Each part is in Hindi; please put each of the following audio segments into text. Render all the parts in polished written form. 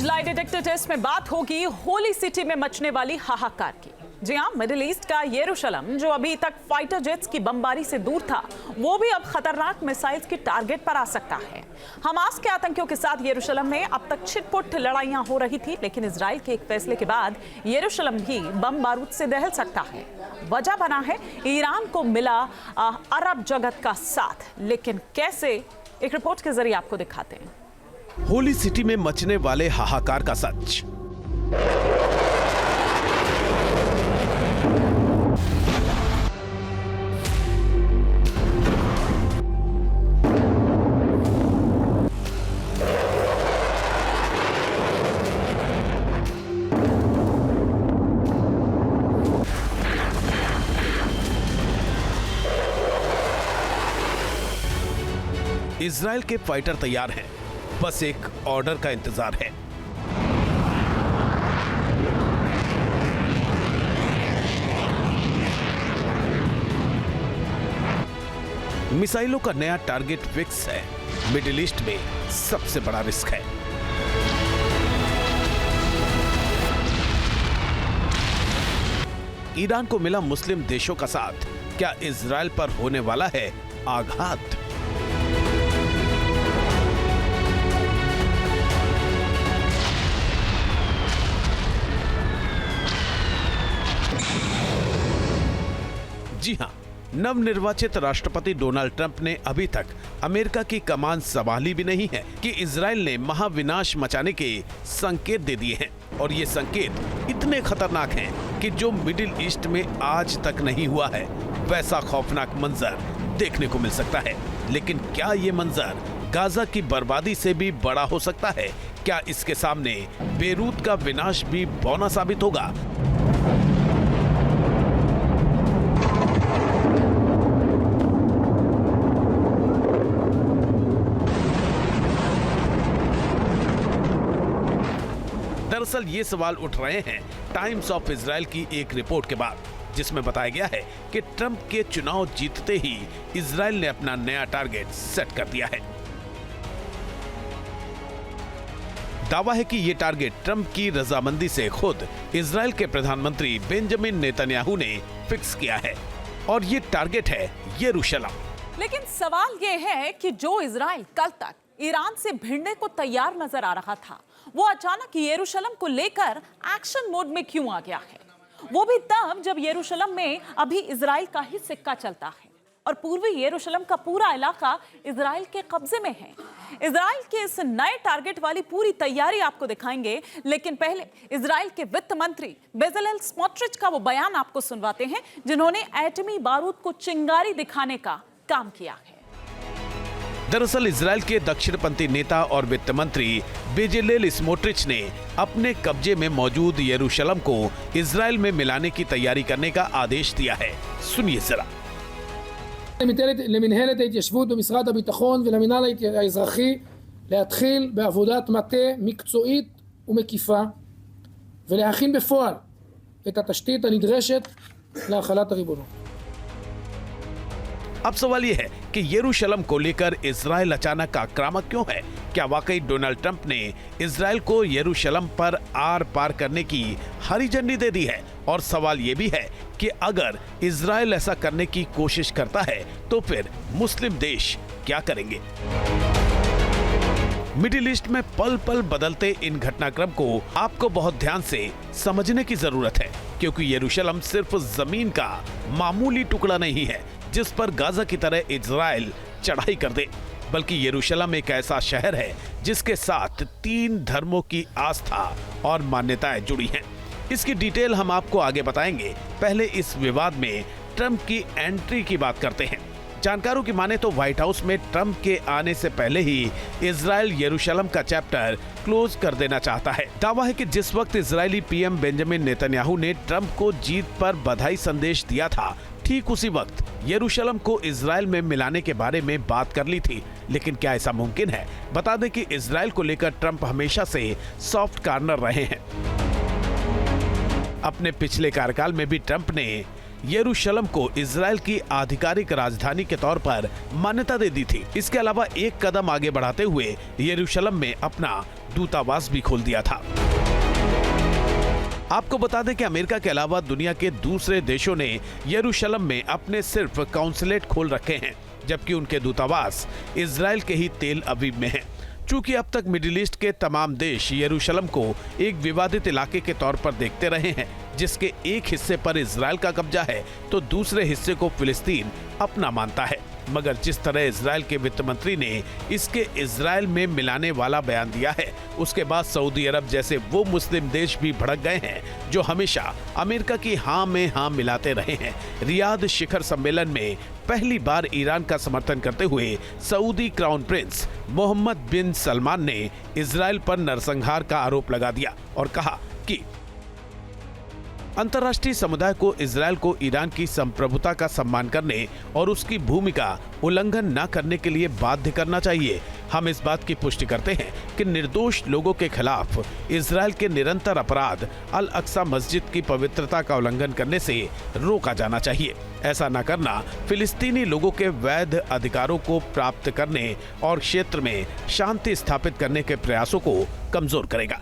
लाई डिटेक्टर टेस्ट में बात होगी होली सिटी में मचने वाली हाहाकार की। जी हां, मिडिल ईस्ट का यरूशलेम जो अभी तक फाइटर जेट्स की बमबारी से दूर था, वो भी अब खतरनाक मिसाइल्स के टारगेट पर आ सकता है। हमास के आतंकियों के साथ यरूशलेम में अब तक छिटपुट लड़ाइयां हो रही थी, लेकिन इजराइल के एक फैसले के बाद यरूशलेम भी बम बारूद से दहल सकता है। वजह बना है ईरान को मिला अरब जगत का साथ, लेकिन कैसे, एक रिपोर्ट के जरिए आपको दिखाते हैं। होली सिटी में मचने वाले हाहाकार का सच। इजराइल के फाइटर तैयार हैं, बस एक ऑर्डर का इंतजार है। मिसाइलों का नया टारगेट फिक्स है। मिडिल ईस्ट में सबसे बड़ा रिस्क है। ईरान को मिला मुस्लिम देशों का साथ, क्या इजराइल पर होने वाला है आघात? जी हां, नवनिर्वाचित राष्ट्रपति डोनाल्ड ट्रंप ने अभी तक अमेरिका की कमान संभाली भी नहीं है कि इजराइल ने महाविनाश मचाने के संकेत दे दिए हैं। और ये संकेत इतने खतरनाक हैं कि जो मिडिल ईस्ट में आज तक नहीं हुआ है, वैसा खौफनाक मंजर देखने को मिल सकता है। लेकिन क्या ये मंजर गाजा की बर्बादी से भी बड़ा हो सकता है? क्या इसके सामने बेरूत का विनाश भी बौना साबित होगा? दरअसल ये सवाल उठ रहे हैं टाइम्स ऑफ इजराइल की एक रिपोर्ट के बाद, जिसमें बताया गया है कि ट्रंप के चुनाव जीतते ही इजराइल ने अपना नया टारगेट सेट कर दिया है। दावा है कि ये टारगेट ट्रंप की रजामंदी से खुद इजराइल के प्रधानमंत्री बेंजामिन नेतन्याहू ने फिक्स किया है, और ये टारगेट है यरूशलेम। लेकिन सवाल ये है कि जो इजराइल कल तक ईरान से भिड़ने को तैयार नजर आ रहा था, वो अचानक यरूशलेम को लेकर एक्शन मोड में क्यों आ गया है? वो भी तब जब यरूशलेम में अभी इजराइल का ही सिक्का चलता है और पूर्वी यरूशलेम का पूरा इलाका इजराइल के कब्जे में है। इजराइल के इस नए टारगेट वाली पूरी तैयारी आपको दिखाएंगे, लेकिन पहले इजराइल के वित्त मंत्री बेजलेल स्मोट्रिच का वो बयान आपको सुनवाते हैं, जिन्होंने एटमी बारूद को चिंगारी दिखाने का काम किया है। दरअसल इजराइल के दक्षिणपंथी नेता और वित्त मंत्री बेजलेल स्मोट्रिच ने अपने कब्जे में मौजूद यरूशलेम को इजराइल में मिलाने की तैयारी करने का आदेश दिया है। सुनिए जरा। למנהלת ההתיישבות במשרד הביטחון ולמינהל האזרחי להתחיל בעבודת מטה מקצועית ומקיפה ולהכין בפועל את התשתית הנדרשת להחלת הריבונות। अब सवाल यह है कि यरूशलेम को लेकर इजराइल अचानक आक्रामक क्यों है? क्या वाकई डोनाल्ड ट्रंप ने इजराइल को यरूशलेम पर आर पार करने की हरी झंडी दे दी है? और सवाल यह भी है कि अगर इजराइल ऐसा करने की कोशिश करता है तो फिर मुस्लिम देश क्या करेंगे? मिडिल ईस्ट में पल पल बदलते इन घटनाक्रम को आपको बहुत ध्यान से समझने की जरूरत है, क्योंकि यरूशलेम सिर्फ जमीन का मामूली टुकड़ा नहीं है जिस पर गाजा की तरह इजराइल चढ़ाई कर दे, बल्कि यरूशलेम एक ऐसा शहर है जिसके साथ 3 धर्मों की आस्था और मान्यताएं जुड़ी हैं। इसकी डिटेल हम आपको आगे बताएंगे। पहले इस विवाद में ट्रंप की एंट्री की बात करते हैं। जानकारों की माने तो व्हाइट हाउस में ट्रंप के आने से पहले ही इजराइल यरूशलेम का चैप्टर क्लोज कर देना चाहता है। दावा है कि जिस वक्त इजरायली पीएम बेंजामिन नेतन्याहू ने ट्रंप को जीत पर बधाई संदेश दिया था, ठीक उसी वक्त यरूशलेम को इजराइल में मिलाने के बारे में बात कर ली थी। लेकिन क्या ऐसा मुमकिन है? बता दें कि इजराइल को लेकर ट्रंप हमेशा से सॉफ्ट कॉर्नर रहे हैं। अपने पिछले कार्यकाल में भी ट्रंप ने यरूशलेम को इजराइल की आधिकारिक राजधानी के तौर पर मान्यता दे दी थी। इसके अलावा एक कदम आगे बढ़ाते हुए यरूशलेम में अपना दूतावास भी खोल दिया था। आपको बता दें कि अमेरिका के अलावा दुनिया के दूसरे देशों ने यरूशलेम में अपने सिर्फ काउंसलेट खोल रखे हैं, जबकि उनके दूतावास इजराइल के ही तेल अवीव में हैं। चूंकि अब तक मिडिल ईस्ट के तमाम देश यरूशलेम को एक विवादित इलाके के तौर पर देखते रहे हैं, जिसके एक हिस्से पर इजराइल का कब्जा है तो दूसरे हिस्से को फिलिस्तीन अपना मानता है। मगर जिस तरह इजराइल के वित्त मंत्री ने इसके इजराइल में मिलाने वाला बयान दिया है, उसके बाद सऊदी अरब जैसे वो मुस्लिम देश भी भड़क गए हैं जो हमेशा अमेरिका की हाँ में हाँ मिलाते रहे हैं। रियाद शिखर सम्मेलन में पहली बार ईरान का समर्थन करते हुए सऊदी क्राउन प्रिंस मोहम्मद बिन सलमान ने इजराइल पर नरसंहार का आरोप लगा दिया और कहा कि अंतर्राष्ट्रीय समुदाय को इजराइल को ईरान की संप्रभुता का सम्मान करने और उसकी भूमि का उल्लंघन न करने के लिए बाध्य करना चाहिए। हम इस बात की पुष्टि करते हैं कि निर्दोष लोगों के खिलाफ इजराइल के निरंतर अपराध अल अक्सा मस्जिद की पवित्रता का उल्लंघन करने से रोका जाना चाहिए। ऐसा न करना फिलिस्तीनी लोगों के वैध अधिकारों को प्राप्त करने और क्षेत्र में शांति स्थापित करने के प्रयासों को कमजोर करेगा।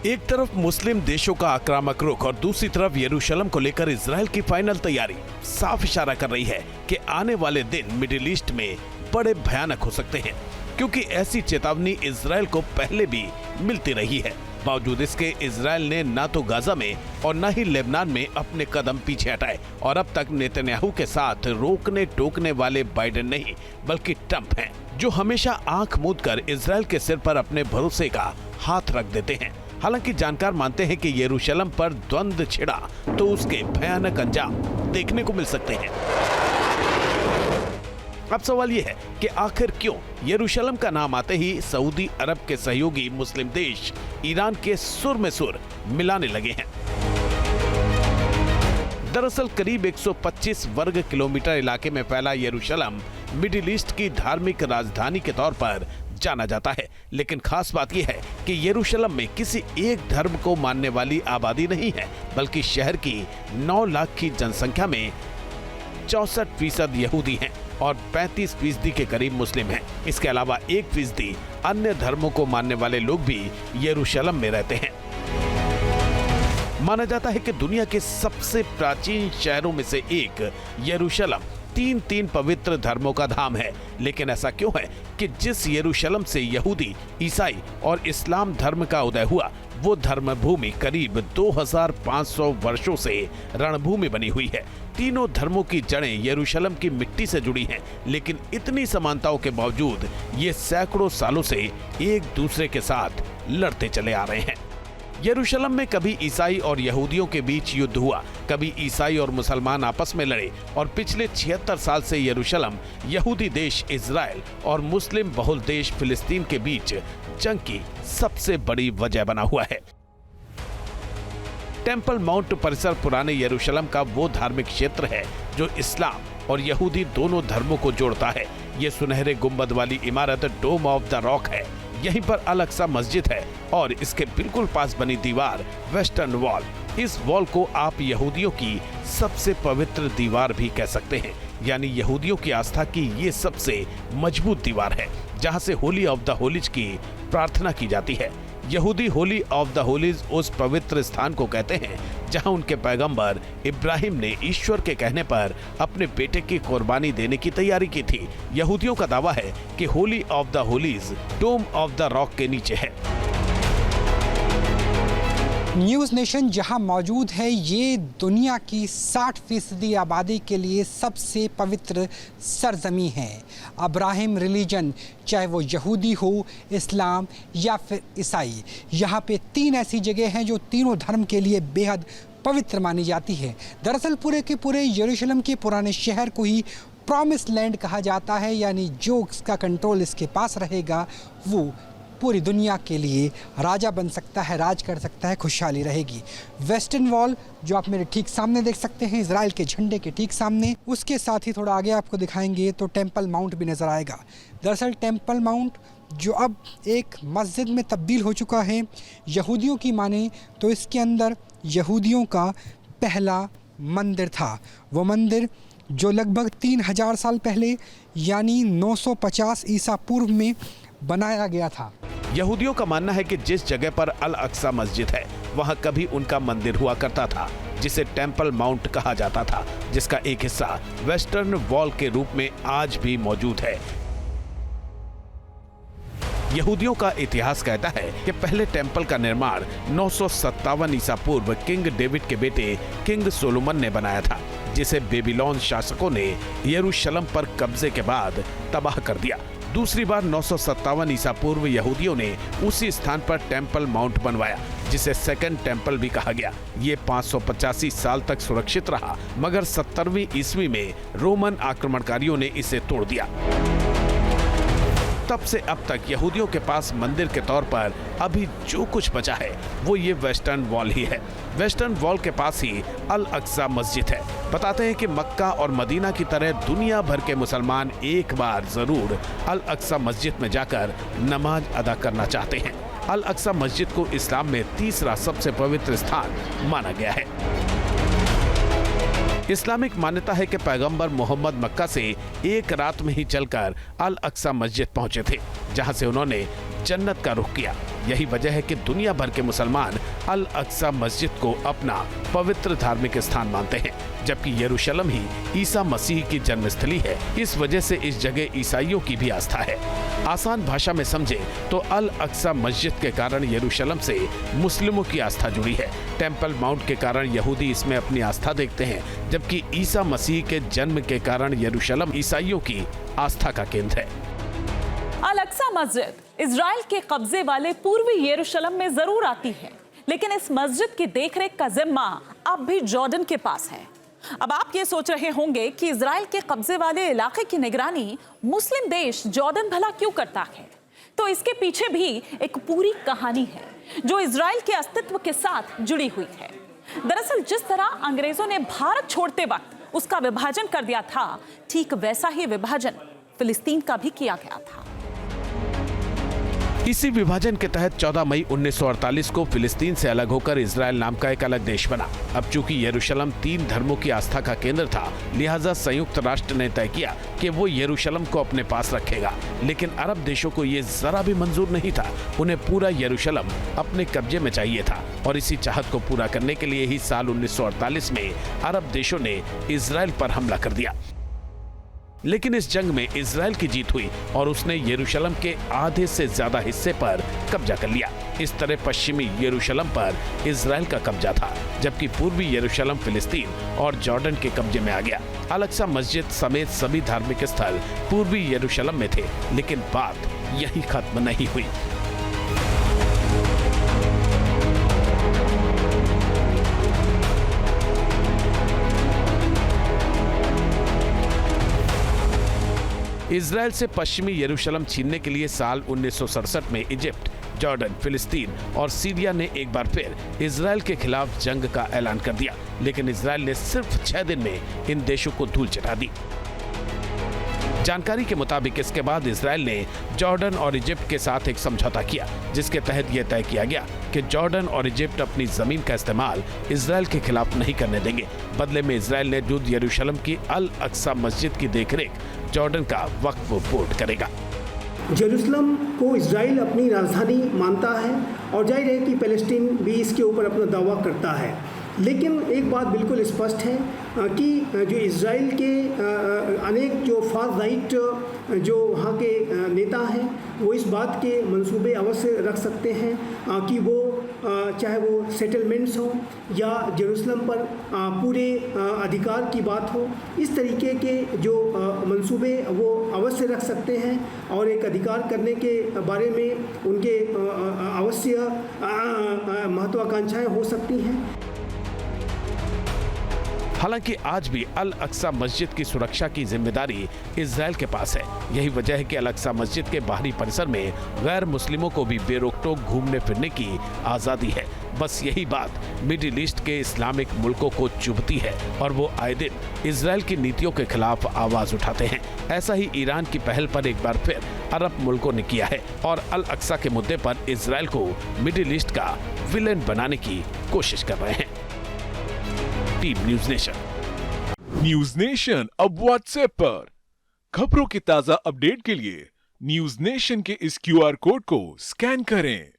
एक तरफ मुस्लिम देशों का आक्रामक रुख और दूसरी तरफ यरूशलेम को लेकर इजराइल की फाइनल तैयारी साफ इशारा कर रही है कि आने वाले दिन मिडिल ईस्ट में बड़े भयानक हो सकते हैं, क्योंकि ऐसी चेतावनी इजराइल को पहले भी मिलती रही है। बावजूद इसके इजराइल ने न तो गाजा में और न ही लेबनान में अपने कदम पीछे हटाए और अब तक नेतन्याहू के साथ रोकने टोकने वाले बाइडेन नहीं बल्कि ट्रंप हैं, जो हमेशा आंख मूंद कर इजराइल के सिर पर अपने भरोसे का हाथ रख देते हैं। हालांकि जानकार मानते हैं कि यरूशलेम पर द्वंद्व छिड़ा तो उसके भयानक अंजाम देखने को मिल सकते हैं। अब सवाल यह है कि आखिर क्यों यरूशलेम का नाम आते ही सऊदी अरब के सहयोगी मुस्लिम देश ईरान के सुर में सुर मिलाने लगे हैं। दरअसल करीब 125 वर्ग किलोमीटर इलाके में फैला यरूशलेम मिडिल ईस्ट की धार्मिक राजधानी के तौर पर जाना जाता है, लेकिन खास बात यह है कि यरूशलेम में किसी एक धर्म को मानने वाली आबादी नहीं है, बल्कि शहर की 9 लाख की जनसंख्या में 64% यहूदी हैं और 35% के करीब मुस्लिम हैं। इसके अलावा 1% अन्य धर्मों को मानने वाले लोग भी यरूशलेम में रहते हैं। माना जाता है कि दुनिया के सबसे प्राचीन शहरों में से एक यरूशलेम 3 पवित्र धर्मों का धाम है। लेकिन ऐसा क्यों है कि जिस यरूशलेम से यहूदी, ईसाई और इस्लाम धर्म का उदय हुआ, वो धर्म भूमि करीब 2500 वर्षों से रणभूमि बनी हुई है। तीनों धर्मों की जड़ें यरूशलेम की मिट्टी से जुड़ी हैं, लेकिन इतनी समानताओं के बावजूद ये सैकड़ों सालों से एक दूसरे के साथ लड़ते चले आ रहे हैं। यरूशलेम में कभी ईसाई और यहूदियों के बीच युद्ध हुआ, कभी ईसाई और मुसलमान आपस में लड़े और पिछले 76 साल से यरूशलेम यहूदी देश इजराइल और मुस्लिम बहुल देश फिलिस्तीन के बीच जंग की सबसे बड़ी वजह बना हुआ है। टेम्पल माउंट परिसर पुराने यरूशलेम का वो धार्मिक क्षेत्र है जो इस्लाम और यहूदी दोनों धर्मों को जोड़ता है। ये सुनहरे गुंबद वाली इमारत डोम ऑफ द रॉक है। यहीं पर अल अक्सा मस्जिद है और इसके बिल्कुल पास बनी दीवार वेस्टर्न वॉल। इस वॉल को आप यहूदियों की सबसे पवित्र दीवार भी कह सकते हैं, यानी यहूदियों की आस्था की ये सबसे मजबूत दीवार है जहां से होली ऑफ द होलीज की प्रार्थना की जाती है। यहूदी होली ऑफ द होलीज उस पवित्र स्थान को कहते हैं जहां उनके पैगंबर इब्राहिम ने ईश्वर के कहने पर अपने बेटे की कुर्बानी देने की तैयारी की थी। यहूदियों का दावा है कि holy of the holies dome of the rock के नीचे है। न्यूज़ नेशन जहां मौजूद है, ये दुनिया की 60% आबादी के लिए सबसे पवित्र सरजमी है। अब्राहिम रिलीजन, चाहे वो यहूदी हो, इस्लाम या फिर ईसाई, यहाँ पे 3 ऐसी जगह हैं जो तीनों धर्म के लिए बेहद पवित्र मानी जाती है। दरअसल पूरे के पूरे यरूशलेम के पुराने शहर को ही प्रॉमिस लैंड कहा जाता है, यानी जो इसका कंट्रोल इसके पास रहेगा वो पूरी दुनिया के लिए राजा बन सकता है, राज कर सकता है, खुशहाली रहेगी। वेस्टर्न वॉल जो आप मेरे ठीक सामने देख सकते हैं, इजराइल के झंडे के ठीक सामने, उसके साथ ही थोड़ा आगे आपको दिखाएंगे तो टेम्पल माउंट भी नज़र आएगा। दरअसल टेम्पल माउंट जो अब एक मस्जिद में तब्दील हो चुका है, यहूदियों की माने तो इसके अंदर यहूदियों का पहला मंदिर था। वो मंदिर जो लगभग 3000 साल पहले यानी 950 ईसा पूर्व में बनाया गया था। यहूदियों का मानना है कि जिस जगह पर अल अक्सा मस्जिद है वहां कभी उनका मंदिर हुआ करता था, जिसे टेंपल माउंट कहा जाता था, जिसका एक हिस्सा वेस्टर्न वॉल के रूप में आज भी मौजूद है। यहूदियों का इतिहास कहता है कि पहले टेंपल का निर्माण 957 ईसा पूर्व किंग डेविड के बेटे किंग सोलोमन ने बनाया था, जिसे बेबीलोन शासकों ने यरूशलेम पर कब्जे के बाद तबाह कर दिया। दूसरी बार 957 ईसा पूर्व यहूदियों ने उसी स्थान पर टेंपल माउंट बनवाया, जिसे सेकंड टेंपल भी कहा गया। ये 585 साल तक सुरक्षित रहा, मगर 70वीं ईस्वी में रोमन आक्रमणकारियों ने इसे तोड़ दिया। तब से अब तक यहूदियों के पास मंदिर के तौर पर अभी जो कुछ बचा है वो ये वेस्टर्न वॉल ही है। वेस्टर्न वॉल के पास ही अल अक्सा मस्जिद है। बताते हैं कि मक्का और मदीना की तरह दुनिया भर के मुसलमान एक बार जरूर अल अक्सा मस्जिद में जाकर नमाज अदा करना चाहते हैं। अल अक्सा मस्जिद को इस्लाम में तीसरा सबसे पवित्र स्थान माना गया है। इस्लामिक मान्यता है कि पैगंबर मोहम्मद मक्का से एक रात में ही चलकर अल अक्सा मस्जिद पहुंचे थे, जहां से उन्होंने जन्नत का रुख किया। यही वजह है कि दुनिया भर के मुसलमान अल अक्सा मस्जिद को अपना पवित्र धार्मिक स्थान मानते हैं, जबकि यरूशलेम ही ईसा मसीह की जन्मस्थली है। इस वजह से इस जगह ईसाइयों की भी आस्था है। आसान भाषा में समझे तो अल अक्सा मस्जिद के कारण यरूशलेम से मुस्लिमों की आस्था जुड़ी है। टेंपल माउंट के कारण यहूदी इसमें अपनी आस्था देखते हैं, जबकि ईसा मसीह के जन्म के कारण यरूशलेम ईसाइयों की आस्था का केंद्र है। अल अक्सा मस्जिद इजराइल के कब्जे वाले पूर्वी यरूशलेम में जरूर आती है, लेकिन इस मस्जिद की देखरेख का जिम्मा अब भी जॉर्डन के पास है। अब आप ये सोच रहे होंगे कि इजराइल के कब्जे वाले इलाके की निगरानी मुस्लिम देश जॉर्डन भला क्यों करता है? तो इसके पीछे भी एक पूरी कहानी है जो इजराइल के अस्तित्व के साथ जुड़ी हुई है। दरअसल जिस तरह अंग्रेजों ने भारत छोड़ते वक्त उसका विभाजन कर दिया था, ठीक वैसा ही विभाजन फिलिस्तीन का भी किया गया था। इसी विभाजन के तहत 14 मई 1948 को फिलिस्तीन से अलग होकर इजराइल नाम का एक अलग देश बना। अब चूंकि यरूशलेम 3 धर्मों की आस्था का केंद्र था, लिहाजा संयुक्त राष्ट्र ने तय किया कि वो यरूशलेम को अपने पास रखेगा। लेकिन अरब देशों को ये जरा भी मंजूर नहीं था। उन्हें पूरा यरूशलेम अपने कब्जे में चाहिए था, और इसी चाहत को पूरा करने के लिए ही साल 1948 में अरब देशों ने इजराइल पर हमला कर दिया। लेकिन इस जंग में इजराइल की जीत हुई और उसने यरूशलेम के आधे से ज्यादा हिस्से पर कब्जा कर लिया। इस तरह पश्चिमी यरूशलेम पर इजराइल का कब्जा था, जबकि पूर्वी यरूशलेम फिलिस्तीन और जॉर्डन के कब्जे में आ गया। अल अक्सा मस्जिद समेत सभी धार्मिक स्थल पूर्वी यरूशलेम में थे, लेकिन बात यही खत्म नहीं हुई। इजराइल से पश्चिमी यरूशलेम छीनने के लिए साल 1967 में इजिप्ट, जॉर्डन, फिलिस्तीन और सीरिया ने एक बार फिर इजराइल के खिलाफ जंग का ऐलान कर दिया। लेकिन इजराइल ने सिर्फ 6 दिन में इन देशों को धूल चटा दी। जानकारी के मुताबिक इसके बाद इजराइल ने जॉर्डन और इजिप्ट के साथ एक समझौता किया, जिसके तहत यह तय किया गया कि जॉर्डन और इजिप्ट अपनी जमीन का इस्तेमाल इजराइल के खिलाफ नहीं करने देंगे। बदले में इजराइल ने जुद यरूशलेम की अल अक्सा मस्जिद की देखरेख जॉर्डन का वक्फ बोर्ड करेगा। जेरूसलम को इजराइल अपनी राजधानी मानता है और जाहिर है कि पैलेस्टीन भी इसके ऊपर अपना दावा करता है। लेकिन एक बात बिल्कुल स्पष्ट है कि जो इजराइल के अनेक जो फार राइट जो वहाँ के नेता हैं वो इस बात के मंसूबे अवश्य रख सकते हैं कि वो चाहे वो सेटलमेंट्स हो या जेरूसलम पर पूरे अधिकार की बात हो, इस तरीके के जो मंसूबे वो अवश्य रख सकते हैं और एक अधिकार करने के बारे में उनके अवश्य महत्वाकांक्षाएं हो सकती हैं। हालांकि आज भी अल अक्सा मस्जिद की सुरक्षा की जिम्मेदारी इजराइल के पास है। यही वजह है कि अल अक्सा मस्जिद के बाहरी परिसर में गैर मुस्लिमों को भी बेरोक-टोक घूमने फिरने की आज़ादी है। बस यही बात मिडिल ईस्ट के इस्लामिक मुल्कों को चुभती है और वो आए दिन इजराइल की नीतियों के खिलाफ आवाज उठाते हैं। ऐसा ही ईरान की पहल पर एक बार फिर अरब मुल्कों ने किया है और अल अक्सा के मुद्दे पर इजराइल को मिडिल ईस्ट का विलेन बनाने की कोशिश कर रहे हैं। Team news nation. News nation अब व्हाट्सएप पर खबरों के ताजा अपडेट के लिए न्यूज नेशन के इस QR कोड को स्कैन करें।